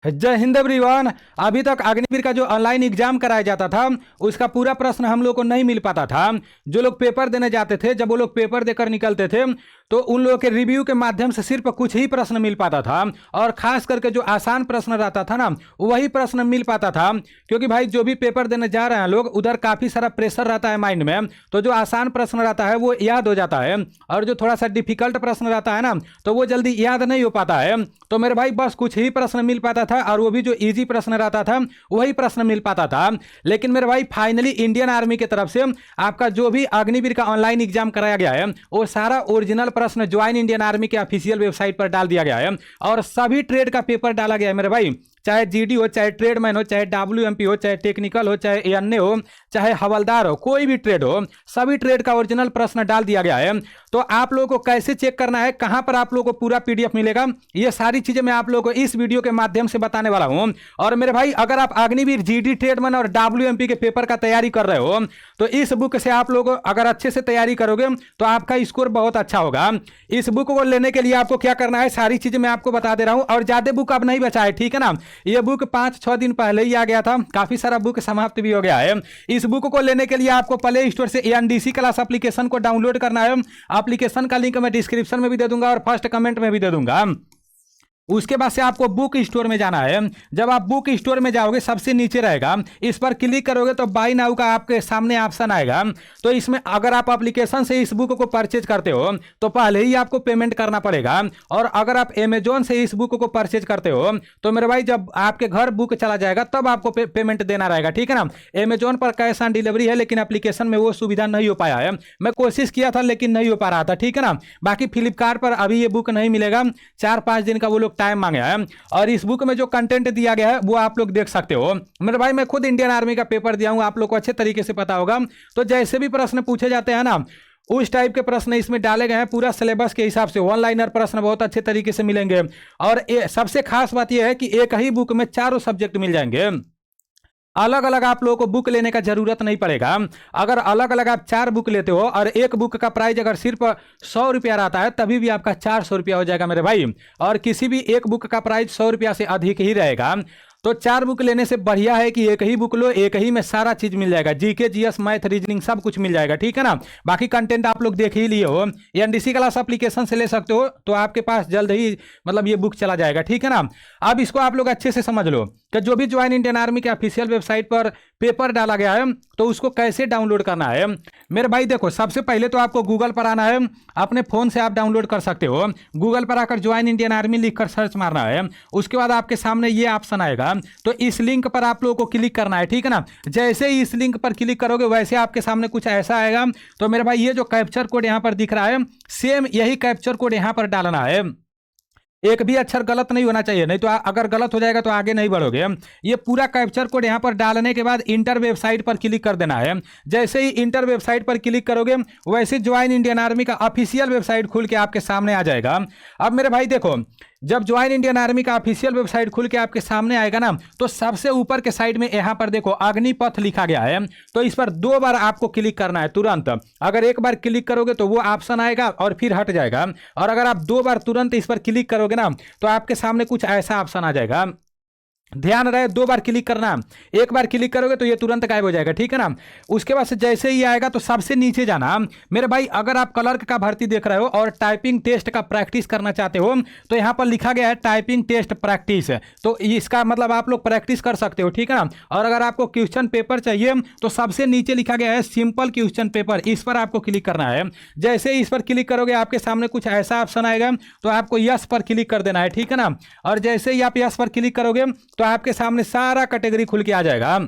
जय हिंद एवरीवन। अभी तक अग्निवीर का जो ऑनलाइन एग्जाम कराया जाता था उसका पूरा प्रश्न हम लोग को नहीं मिल पाता था। जो लोग पेपर देने जाते थे, जब वो लोग पेपर देकर निकलते थे तो उन लोगों के रिव्यू के माध्यम से सिर्फ कुछ ही प्रश्न मिल पाता था, और खास करके जो आसान प्रश्न रहता था ना वही प्रश्न मिल पाता था। क्योंकि भाई जो भी पेपर देने जा रहे हैं लोग, उधर काफ़ी सारा प्रेशर रहता है माइंड में, तो जो आसान प्रश्न रहता है वो याद हो जाता है, और जो थोड़ा सा डिफिकल्ट प्रश्न रहता है ना तो वो जल्दी याद नहीं हो पाता है। तो मेरे भाई बस कुछ ही प्रश्न मिल पाता था, और वो भी जो इजी प्रश्न रहता था वही प्रश्न मिल पाता था। लेकिन मेरे भाई फाइनली इंडियन आर्मी की तरफ से आपका जो भी अग्निवीर का ऑनलाइन एग्जाम कराया गया है वो सारा ओरिजिनल प्रश्न ज्वाइन इंडियन आर्मी के ऑफिशियल वेबसाइट पर डाल दिया गया है, और सभी ट्रेड का पेपर डाला गया है मेरे भाई। चाहे जीडी हो, चाहे ट्रेडमैन हो, चाहे डब्ल्यूएमपी हो, चाहे टेक्निकल हो, चाहे एएनए हो, चाहे हवलदार हो, कोई भी ट्रेड हो, सभी ट्रेड का ओरिजिनल प्रश्न डाल दिया गया है। तो आप लोगों को कैसे चेक करना है, कहां पर आप लोगों को पूरा पीडीएफ मिलेगा, ये सारी चीजें मैं आप लोगों को इस वीडियो के माध्यम से बताने वाला हूं। और मेरे भाई अगर आप अग्निवीर, जीडी, ट्रेडमैन और डब्ल्यूएमपी के पेपर का तैयारी कर रहे हो तो इस बुक से आप लोग अगर अच्छे से तैयारी करोगे तो आपका स्कोर बहुत अच्छा होगा। इस बुक को लेने के लिए आपको क्या करना है, सारी चीजें मैं आपको बता दे रहा हूं। और ज्यादा बुक अब नहीं बचा है, ठीक है ना। ये बुक 5-6 दिन पहले ही आ गया था, काफी सारा बुक समाप्त भी हो गया है। इस बुक को लेने के लिए आपको प्ले स्टोर से एनडीसी क्लास एप्लीकेशन को डाउनलोड करना है। एप्लीकेशन का लिंक मैं डिस्क्रिप्शन में भी दे दूंगा और फर्स्ट कमेंट में भी दे दूंगा। उसके बाद से आपको बुक स्टोर में जाना है। जब आप बुक स्टोर में जाओगे सबसे नीचे रहेगा, इस पर क्लिक करोगे तो बाय नाउ का आपके सामने ऑप्शन आएगा। तो इसमें अगर आप एप्लीकेशन से इस बुक को परचेज करते हो तो पहले ही आपको पेमेंट करना पड़ेगा, और अगर आप अमेजोन से इस बुक को परचेज करते हो तो मेरे भाई जब आपके घर बुक चला जाएगा तब आपको पेमेंट देना रहेगा, ठीक है ना। अमेजोन पर कैश ऑन डिलीवरी है, लेकिन एप्लीकेशन में वो सुविधा नहीं हो पाया है। मैं कोशिश किया था लेकिन नहीं हो पा रहा था, ठीक है ना। बाकी फ्लिपकार्ट पर अभी ये बुक नहीं मिलेगा, 4-5 दिन का वो लोग टाइम मांगा है। और इस बुक में जो कंटेंट दिया गया है वो आप लोग देख सकते हो। मेरे भाई मैं खुद इंडियन आर्मी का पेपर दिया हूं, आप लोग को अच्छे तरीके से पता होगा। तो जैसे भी प्रश्न पूछे जाते हैं ना उस टाइप के प्रश्न इसमें डाले गए हैं, पूरा सिलेबस के हिसाब से। वन लाइनर प्रश्न बहुत अच्छे तरीके से मिलेंगे, और सबसे खास बात यह है कि एक ही बुक में चारों सब्जेक्ट मिल जाएंगे। अलग अलग आप लोगों को बुक लेने का जरूरत नहीं पड़ेगा। अगर अलग अलग आप 4 बुक लेते हो और एक बुक का प्राइस अगर सिर्फ 100 रुपया रहता है तभी भी आपका 400 रुपया हो जाएगा मेरे भाई। और किसी भी एक बुक का प्राइस 100 रुपया से अधिक ही रहेगा। तो 4 बुक लेने से बढ़िया है कि एक ही बुक लो, एक ही में सारा चीज मिल जाएगा, जीके, जीएस, मैथ, रीजनिंग सब कुछ मिल जाएगा, ठीक है ना। बाकी कंटेंट आप लोग देख ही लिए हो, एनडीसी क्लास एप्लीकेशन से ले सकते हो, तो आपके पास जल्द ही मतलब ये बुक चला जाएगा, ठीक है ना। अब इसको आप लोग अच्छे से समझ लो कि जो भी ज्वाइन इंडियन आर्मी के ऑफिशियल वेबसाइट पर पेपर डाला गया है तो उसको कैसे डाउनलोड करना है। मेरे भाई देखो, सबसे पहले तो आपको गूगल पर आना है, अपने फोन से आप डाउनलोड कर सकते हो। गूगल पर आकर ज्वाइन इंडियन आर्मी लिखकर सर्च मारना है। उसके बाद आपके सामने ये ऑप्शन आएगा, तो इस लिंक पर आप लोगों को क्लिक करना है, ठीक है ना। जैसे ही इस लिंक पर क्लिक करोगे वैसे आपके सामने कुछ ऐसा आएगा। तो मेरे भाई ये जो कैप्चर कोड यहाँ पर दिख रहा है, सेम यही कैप्चर कोड यहाँ पर डालना है। एक भी अक्षर गलत नहीं होना चाहिए, नहीं तो अगर गलत हो जाएगा तो आगे नहीं बढ़ोगे। ये पूरा कैप्चर कोड यहाँ पर डालने के बाद इंटर वेबसाइट पर क्लिक कर देना है। जैसे ही इंटर वेबसाइट पर क्लिक करोगे वैसे ज्वाइन इंडियन आर्मी का ऑफिशियल वेबसाइट खुल के आपके सामने आ जाएगा। अब मेरे भाई देखो, जब ज्वाइन इंडियन आर्मी का ऑफिशियल वेबसाइट खुल के आपके सामने आएगा ना तो सबसे ऊपर के साइड में यहाँ पर देखो अग्निपथ लिखा गया है, तो इस पर 2 बार आपको क्लिक करना है तुरंत। अगर एक बार क्लिक करोगे तो वो ऑप्शन आएगा और फिर हट जाएगा, और अगर आप 2 बार तुरंत इस पर क्लिक करोगे ना तो आपके सामने कुछ ऐसा ऑप्शन आ जाएगा। ध्यान रहे 2 बार क्लिक करना, एक बार क्लिक करोगे तो ये तुरंत गायब हो जाएगा, ठीक है ना। उसके बाद से जैसे ही आएगा तो सबसे नीचे जाना। मेरे भाई अगर आप क्लर्क का भर्ती देख रहे हो और टाइपिंग टेस्ट का प्रैक्टिस करना चाहते हो तो यहाँ पर लिखा गया है टाइपिंग टेस्ट प्रैक्टिस, तो इसका मतलब आप लोग प्रैक्टिस कर सकते हो, ठीक है ना। और अगर आपको क्वेश्चन पेपर चाहिए तो सबसे नीचे लिखा गया है सिंपल क्वेश्चन पेपर, इस पर आपको क्लिक करना है। जैसे ही इस पर क्लिक करोगे आपके सामने कुछ ऐसा ऑप्शन आएगा, तो आपको यस पर क्लिक कर देना है, ठीक है ना। और जैसे ही आप यस पर क्लिक करोगे तो आपके सामने सारा कैटेगरी खुल के आ जाएगा।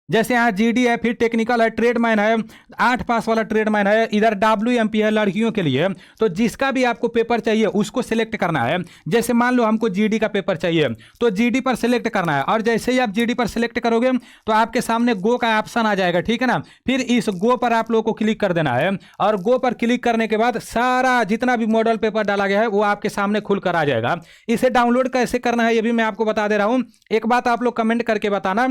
जैसे यहाँ जीडी है, फिर टेक्निकल है, ट्रेडमैन है, 8 पास वाला ट्रेडमैन है, इधर डब्ल्यूएमपी है लड़कियों के लिए। तो जिसका भी आपको पेपर चाहिए उसको सिलेक्ट करना है। जैसे मान लो हमको जीडी का पेपर चाहिए तो जीडी पर सिलेक्ट करना है, और जैसे ही आप जीडी पर सिलेक्ट करोगे तो आपके सामने गो का ऑप्शन आ जाएगा, ठीक है ना। फिर इस गो पर आप लोगों को क्लिक कर देना है, और गो पर क्लिक करने के बाद सारा जितना भी मॉडल पेपर डाला गया है वो आपके सामने खुल कर आ जाएगा। इसे डाउनलोड कैसे करना है ये भी मैं आपको बता दे रहा हूँ। एक बात आप लोग कमेंट करके बताना,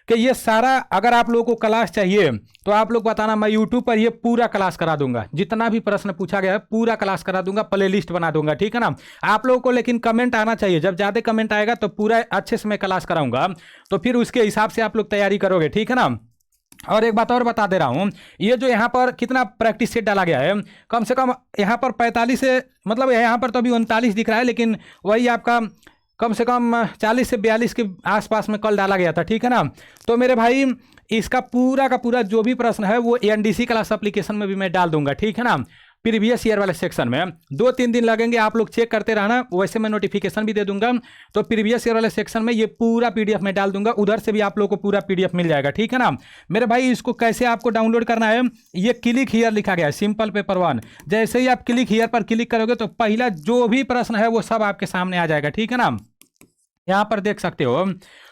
कि ये सारा अगर आप लोगों को क्लास चाहिए तो आप लोग बताना, मैं यूट्यूब पर ये पूरा क्लास करा दूंगा, जितना भी प्रश्न पूछा गया है पूरा क्लास करा दूंगा, प्ले लिस्ट बना दूंगा, ठीक है ना। आप लोगों को लेकिन कमेंट आना चाहिए, जब ज़्यादा कमेंट आएगा तो पूरा अच्छे से मैं क्लास कराऊंगा, तो फिर उसके हिसाब से आप लोग तैयारी करोगे, ठीक है ना। और एक बात और बता दे रहा हूँ, ये जो यहाँ पर कितना प्रैक्टिस सेट डाला गया है, कम से कम यहाँ पर 45 से, मतलब यहाँ पर तो अभी 39 दिख रहा है, लेकिन वही आपका कम से कम 40 से 42 के आसपास में कल डाला गया था, ठीक है ना। तो मेरे भाई इसका पूरा का पूरा जो भी प्रश्न है वो एनडीसी क्लास एप्लीकेशन में भी मैं डाल दूंगा, ठीक है ना। प्रीवियस ईयर वाले सेक्शन में 2-3 दिन लगेंगे, आप लोग चेक करते रहना, वैसे मैं नोटिफिकेशन भी दे दूंगा। तो प्रीवियस ईयर वाले सेक्शन में ये पूरा पीडीएफ में डाल दूंगा, उधर से भी आप लोग को पूरा पीडीएफ मिल जाएगा, ठीक है ना मेरे भाई। इसको कैसे आपको डाउनलोड करना है, ये क्लिक हियर लिखा गया है, सिंपल पेपर 1। जैसे ही आप क्लिक हियर पर क्लिक करोगे तो पहला जो भी प्रश्न है वो सब आपके सामने आ जाएगा, ठीक है ना। यहाँ पर देख सकते हो,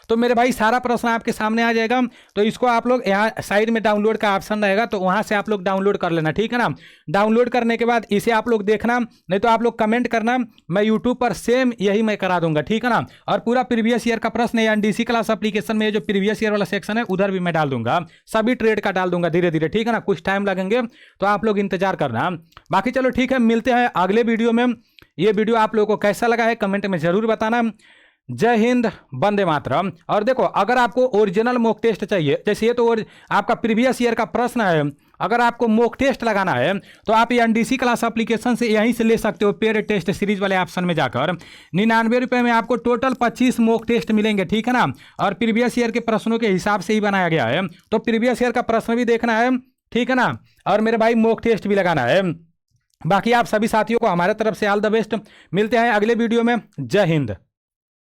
तो मेरे भाई सारा प्रश्न आपके सामने आ जाएगा। तो इसको आप लोग यहाँ साइड में डाउनलोड का ऑप्शन रहेगा, तो वहाँ से आप लोग डाउनलोड कर लेना, ठीक है ना। डाउनलोड करने के बाद इसे आप लोग देखना, नहीं तो आप लोग कमेंट करना, मैं यूट्यूब पर सेम यही मैं करा दूंगा, ठीक है ना। और पूरा प्रीवियस ईयर का प्रश्न है एनडीसी क्लास एप्लीकेशन में जो प्रीवियस ईयर वाला सेक्शन है उधर भी मैं डाल दूंगा, सभी ट्रेड का डाल दूंगा धीरे धीरे, ठीक है ना। कुछ टाइम लगेंगे तो आप लोग इंतजार करना। बाकी चलो ठीक है, मिलते हैं अगले वीडियो में। ये वीडियो आप लोगों को कैसा लगा है कमेंट में जरूर बताना। जय हिंद, वंदे मातरम। और देखो, अगर आपको ओरिजिनल मॉक टेस्ट चाहिए, जैसे ये तो आपका प्रीवियस ईयर का प्रश्न है, अगर आपको मॉक टेस्ट लगाना है तो आप ये एनडीसी क्लास एप्लीकेशन से यहीं से ले सकते हो, पेड टेस्ट सीरीज वाले ऑप्शन में जाकर। 99 रुपये में आपको टोटल 25 मॉक टेस्ट मिलेंगे, ठीक है ना। और प्रीवियस ईयर के प्रश्नों के हिसाब से ही बनाया गया है, तो प्रीवियस ईयर का प्रश्न भी देखना है, ठीक है ना। और मेरे भाई मॉक टेस्ट भी लगाना है। बाकी आप सभी साथियों को हमारे तरफ से ऑल द बेस्ट। मिलते हैं अगले वीडियो में। जय हिंद।